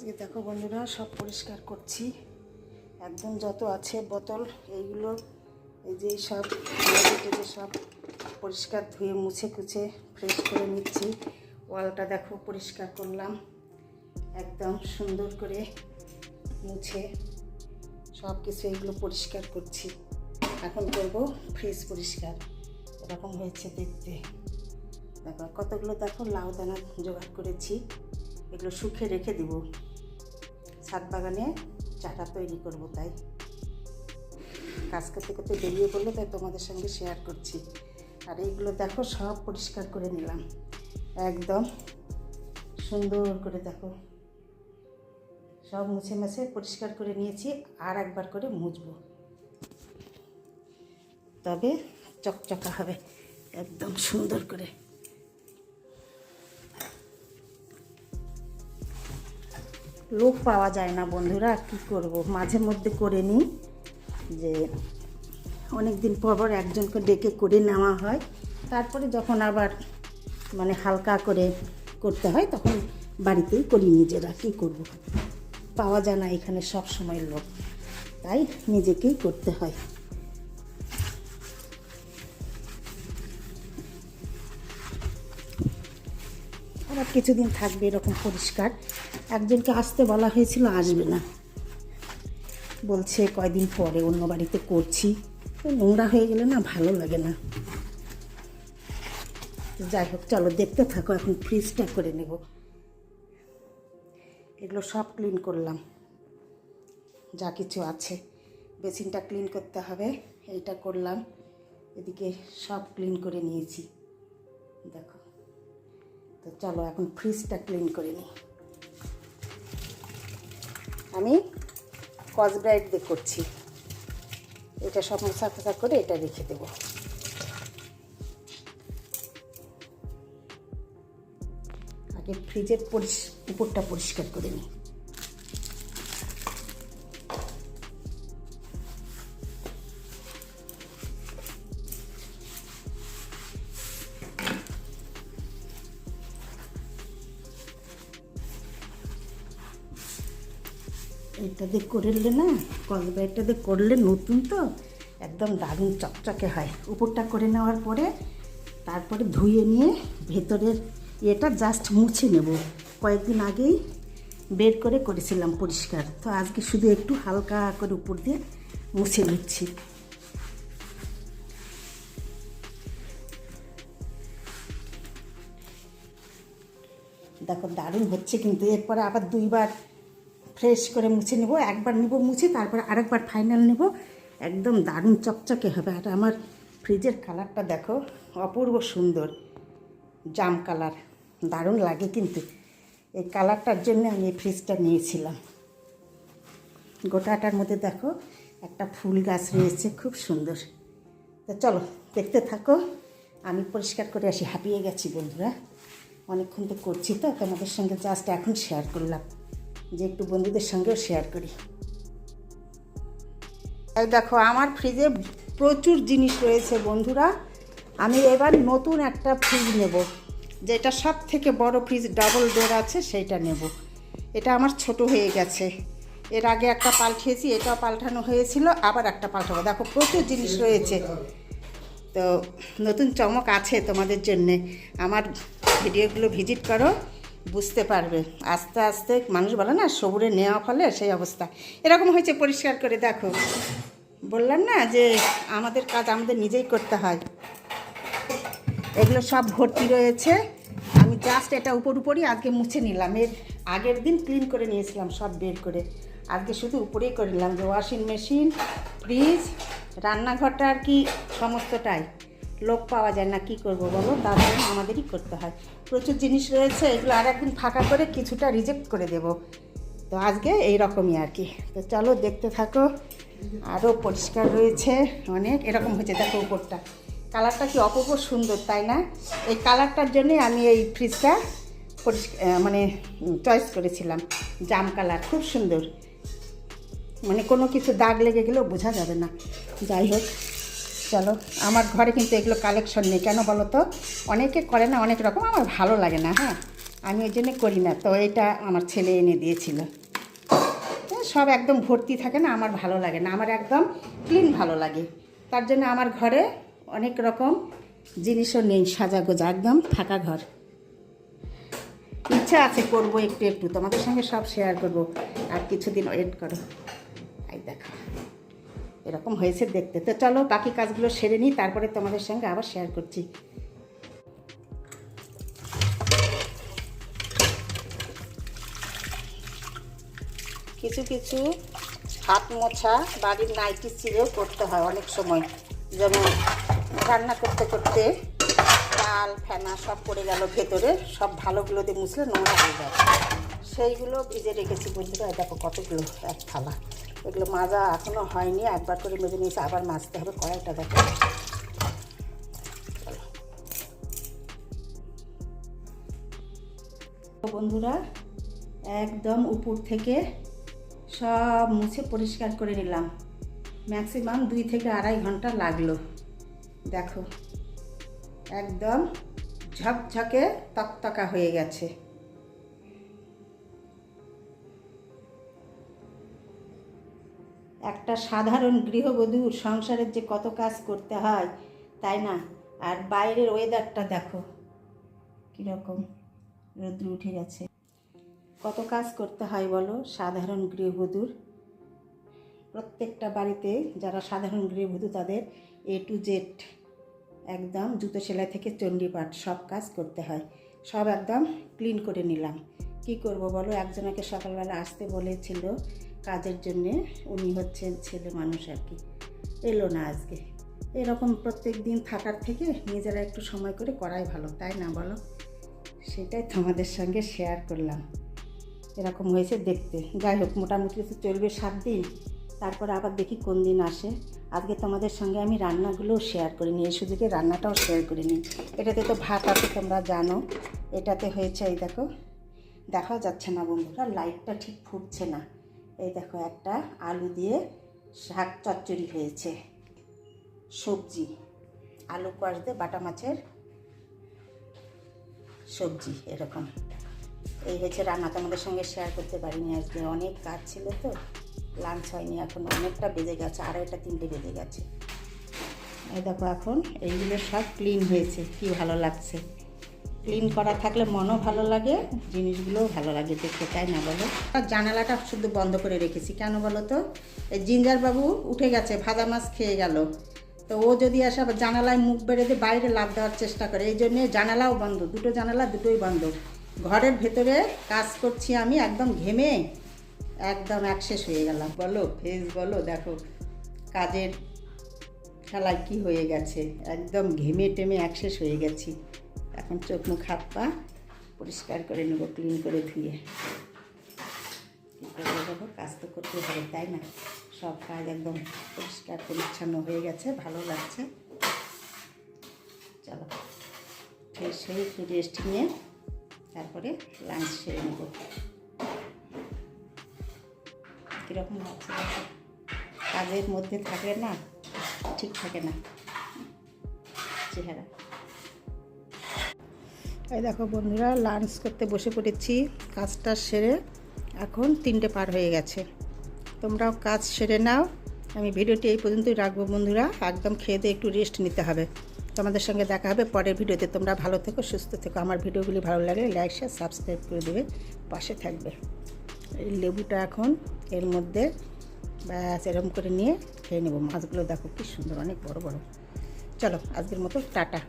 এই দেখো বন্ধুরা, সব পরিষ্কার করছি। একদম যত আছে বোতল এইগুলো, এই যে সব যে সব পরিষ্কার ধুয়ে মুছে কুছে ফ্রেশ করে নিচ্ছি। ওয়ালটা দেখো পরিষ্কার করলাম, একদম সুন্দর করে মুছে সব কিছু এইগুলো পরিষ্কার করছি। এখন করব ফ্রিজ পরিষ্কার। এরকম হয়েছে দেখতে। দেখো কতগুলো, দেখো লাউ দানা জোগাড় করেছি। এগুলো শুকিয়ে রেখে দিব, ছাদ বাগানে চারা তৈরি করব। তাই কাজ করতে করতে বেরিয়ে পড়লো, তাই তোমাদের সঙ্গে শেয়ার করছি। আর এইগুলো দেখো সব পরিষ্কার করে নিলাম, একদম সুন্দর করে দেখো সব মুছে মুছে পরিষ্কার করে নিয়েছি। আর একবার করে মুছবো, তবে চকচকা হবে একদম সুন্দর করে। লোক পাওয়া যায় না বন্ধুরা, কি করব, মাঝে মধ্যে করে নিই। যে অনেক দিন পর পর একজনকে ডেকে করে নেওয়া হয়, তারপরে যখন আবার মানে হালকা করে করতে হয় তখন বাড়িতেই করি নিজেরা। কি করব, পাওয়া যায় না এখানে সব সময় লোক, তাই নিজেকেই করতে হয়। আবার কিছুদিন থাকবে এরকম পরিষ্কার। একজনকে আসতে বলা হয়েছিল, আসবে না, বলছে কয়দিন পরে অন্য বাড়িতে করছি। নোংরা হয়ে গেলে না ভালো লাগে না। যাই হোক, চলো দেখতে থাকো। এখন ফ্রিজটা করে নেব। এগুলো সব ক্লিন করলাম, যা কিছু আছে। বেসিনটা ক্লিন করতে হবে, এইটা করলাম। এদিকে সব ক্লিন করে নিয়েছি দেখো। তো চলো এখন ফ্রিজটা ক্লিন করে নিই। আমি স্কচ ব্রাইট দিয়ে করছি। এটা সব মোছা ফোছা করে এটা রেখে দেবো। আগে ফ্রিজের উপরটা পরিষ্কার করে নিই। এটা দিয়ে করলে না, কসব্রাইটটা দিয়ে করলে নতুন তো একদম দারুণ চকচকে হয়। উপরটা করে নেওয়ার পরে তারপরে ধুয়ে নিয়ে ভেতরের এটা জাস্ট মুছে নেব। কয়েকদিন আগেই বের করে করেছিলাম পরিষ্কার, তো আজকে শুধু একটু হালকা করে উপর দিয়ে মুছে নিচ্ছি। দেখো দারুণ হচ্ছে কিন্তু। এরপরে আবার দুইবার ফ্রেশ করে মুছে নেব। একবার নেব মুছে, তারপর আরেকবার ফাইনাল নেব। একদম দারুণ চকচকে হবে। আর আমার ফ্রিজের কালারটা দেখো, অপূর্ব সুন্দর জাম কালার, দারুণ লাগে কিন্তু। এই কালারটার জন্য আমি এই ফ্রিজটা নিয়েছিলাম। গোটাটার মধ্যে দেখো একটা ফুল গাছ রয়েছে, খুব সুন্দর। তো চলো দেখতে থাকো, আমি পরিষ্কার করে আসি। হাঁপিয়ে গেছি বন্ধুরা, অনেকক্ষণ তো করছি, তো তোমাদের সঙ্গে জাস্ট এখন শেয়ার করলাম, যে একটু বন্ধুদের সঙ্গেও শেয়ার করি। এই দেখো আমার ফ্রিজে প্রচুর জিনিস রয়েছে বন্ধুরা। আমি এবার নতুন একটা ফ্রিজ নেব, যেটা সব থেকে বড় ফ্রিজ, ডাবল ডোর আছে, সেইটা নেব। এটা আমার ছোট হয়ে গেছে, এর আগে একটা পাল্টিয়েছি, এটাও পাল্টানো হয়েছিল, আবার একটা পাল্টাবো। দেখো প্রচুর জিনিস রয়েছে, তো নতুন চমক আছে তোমাদের জন্যে। আমার ভিডিওগুলো ভিজিট করো, বুঝতে পারবে। আস্তে আস্তে মানুষ বলে না, সবুরে নেওয়া ফলে সেই অবস্থা। এরকম হয়েছে পরিষ্কার করে দেখো। বললাম না যে আমাদের কাজ আমাদের নিজেই করতে হয়। এগুলো সব ভর্তি রয়েছে। আমি জাস্ট এটা উপরই আজকে মুছে নিলাম। এর আগের দিন ক্লিন করে নিয়েছিলাম সব বের করে, আজকে শুধু উপরেই করে নিলাম। যে ওয়াশিং মেশিন, ফ্রিজ, রান্নাঘরটা আর কি সমস্তটাই। লোক পাওয়া যায় না, কি করব বলো, তার জন্য আমাদেরই করতে হয়। প্রচুর জিনিস রয়েছে, এগুলো আর একদিন ফাঁকা করে কিছুটা রিজেক্ট করে দেব। তো আজকে এই রকমই আর কি। তো চলো দেখতে থাকো। আরও পরিষ্কার রয়েছে অনেক। এরকম হয়েছে দেখো উপরটা, কালারটা কি অপূর্ব সুন্দর, তাই না? এই কালারটার জন্যে আমি এই ফ্রিজটা মানে চয়েস করেছিলাম। জাম কালার, খুব সুন্দর, মানে কোনো কিছু দাগ লেগে গেলেও বোঝা যাবে না। যাই হোক, চলো। আমার ঘরে কিন্তু এগুলো কালেকশন নেই, কেন বলো তো? অনেকে করে না অনেক রকম, আমার ভালো লাগে না। হ্যাঁ, আমি ওই জন্য করি না, তো এটা আমার ছেলে এনে দিয়েছিল। সব একদম ভর্তি থাকে না, আমার ভালো লাগে না, আমার একদম ক্লিন ভালো লাগে। তার জন্য আমার ঘরে অনেক রকম জিনিসও নেই, সাজা গোজা, একদম ফাঁকা ঘর। ইচ্ছা আছে করব একটু একটু, তোমাদের সঙ্গে সব শেয়ার করব, আর কিছুদিন ওয়েট করো। এই দেখো এরকম হয়েছে দেখতে। তো চলো বাকি কাজগুলো সেরে নিই, তারপরে তোমাদের সঙ্গে আবার শেয়ার করছি। কিছু কিছু হাত মোছা, বাড়ির নাইটি ছিঁড়েও করতে হয় অনেক সময়। যেমন রান্না করতে করতে চাল ফেনা সব পড়ে গেল ভেতরে, সব ভালোগুলো দিয়ে মুছলে নোংরা হয়ে যায়, সেইগুলো ভিজে রেখেছি বন্ধুরা। দেখো কতগুলো, এক থালা। এগুলো মাজা এখনও হয়নি, একবার করে মেজে নিয়েছি, আবার মাজতে হবে। কড়াইটা দেখো, বন্ধুরা একদম উপর থেকে সব মুছে পরিষ্কার করে নিলাম। ম্যাক্সিমাম 2 থেকে আড়াই ঘন্টা লাগলো। দেখো একদম ঝকঝকে তকতকা হয়ে গেছে। একটা সাধারণ গৃহবধূর সংসারের যে কত কাজ করতে হয়, তাই না? আর বাইরের ওয়েদারটা দেখো কীরকম, রোদ্র উঠে গেছে। কত কাজ করতে হয় বলো সাধারণ গৃহবধূর। প্রত্যেকটা বাড়িতে যারা সাধারণ গৃহবধূ তাদের A to Z একদম জুতো সেলাই থেকে চণ্ডীপাঠ সব কাজ করতে হয়। সব একদম ক্লিন করে নিলাম। কি করব বলো, একজনকে সকালবেলা আসতে বলেছিল কাজের জন্যে, উনি হচ্ছেন ছেলে মানুষ আর কি, এলো না আজকে। এরকম প্রত্যেক দিন থাকার থেকে নিজেরা একটু সময় করে করাই ভালো, তাই না বলো? সেটাই তোমাদের সঙ্গে শেয়ার করলাম। এরকম হয়েছে দেখতে। যাই হোক, মোটামুটি তো চলবে 7 দিন, তারপর আবার দেখি কোন দিন আসে। আজকে তোমাদের সঙ্গে আমি রান্নাগুলোও শেয়ার করে নিই, এই সুযোগে রান্নাটাও শেয়ার করে নিই। এটাতে তো ভাত আছে তোমরা জানো। এটাতে হয়েছে, এই দেখো, দেখা যাচ্ছে না বন্ধুরা, লাইটটা ঠিক ফুটছে না। এই দেখো একটা আলু দিয়ে শাক চচ্চড়ি হয়েছে, সবজি আলু কোয়াশ দিয়ে বাটা মাছের সবজি, এরকম এই হয়েছে রান্না। তোমাদের সঙ্গে শেয়ার করতে পারিনি আজকে, অনেক কাজ ছিল তো, লাঞ্চ হয়নি এখন, অনেকটা বেজে গেছে, 2:30 3টে বেজে গেছে। এই দেখো এখন এইগুলো সব ক্লিন হয়েছে, কি ভালো লাগছে। ক্লিন করা থাকলে মনও ভালো লাগে, জিনিসগুলোও ভালো লাগে দেখতে, তাই না বলো? আর জানালাটা শুধু বন্ধ করে রেখেছি, কেন বলো তো? এই জিঞ্জার বাবু উঠে গেছে, ভাজা মাছ খেয়ে গেল, তো ও যদি আসে আবার জানালায় মুখ বেড়ে দিয়ে বাইরে লাফ দেওয়ার চেষ্টা করে, এই জন্যে জানালাও বন্ধ, দুটো জানালা দুটোই বন্ধ। ঘরের ভেতরে কাজ করছি আমি, একদম ঘেমে একদম একশেষ হয়ে গেলাম। বলো ফেস বলো, দেখো কাজের খেলায় কি হয়ে গেছে, একদম ঘেমে টেমে একশেষ হয়ে গেছি। এখন চোখ মুখ হাত পা পরিষ্কার করে নেবো, ক্লিন করে ধুয়ে। কী করবো দেখো, কাজ তো করতে হবে, তাই না? সব কাজ একদম পরিষ্কার পরিচ্ছন্ন হয়ে গেছে, ভালো লাগছে। চলো ফ্রেশ হয়ে একটু রেস্ট নিয়ে তারপরে লাঞ্চ সেরে নেব। কীরকম লাগছে দেখো, কাজের মধ্যে থাকলে না ঠিক থাকে না চেহারা। এই দেখো বন্ধুরা, লাঞ্চ করতে বসে পড়েছি, কাজটা সেরে এখন 3টে পার হয়ে গেছে। তোমরাও কাজ সেরে নাও। আমি ভিডিওটি এই পর্যন্তই রাখবো বন্ধুরা, একদম খেয়ে দিয়ে একটু রেস্ট নিতে হবে। তোমাদের সঙ্গে দেখা হবে পরের ভিডিওতে। তোমরা ভালো থেকো, সুস্থ থেকো। আমার ভিডিওগুলি ভালো লাগলে লাইক শেয়ার সাবস্ক্রাইব করে দেবে, পাশে থাকবে। এই লেবুটা এখন এর মধ্যে ব্যাস এরকম করে নিয়ে খেয়ে নেবো। মাছগুলো দেখো কি সুন্দর, অনেক বড় বড়। চলো আজকের মতো টাটা।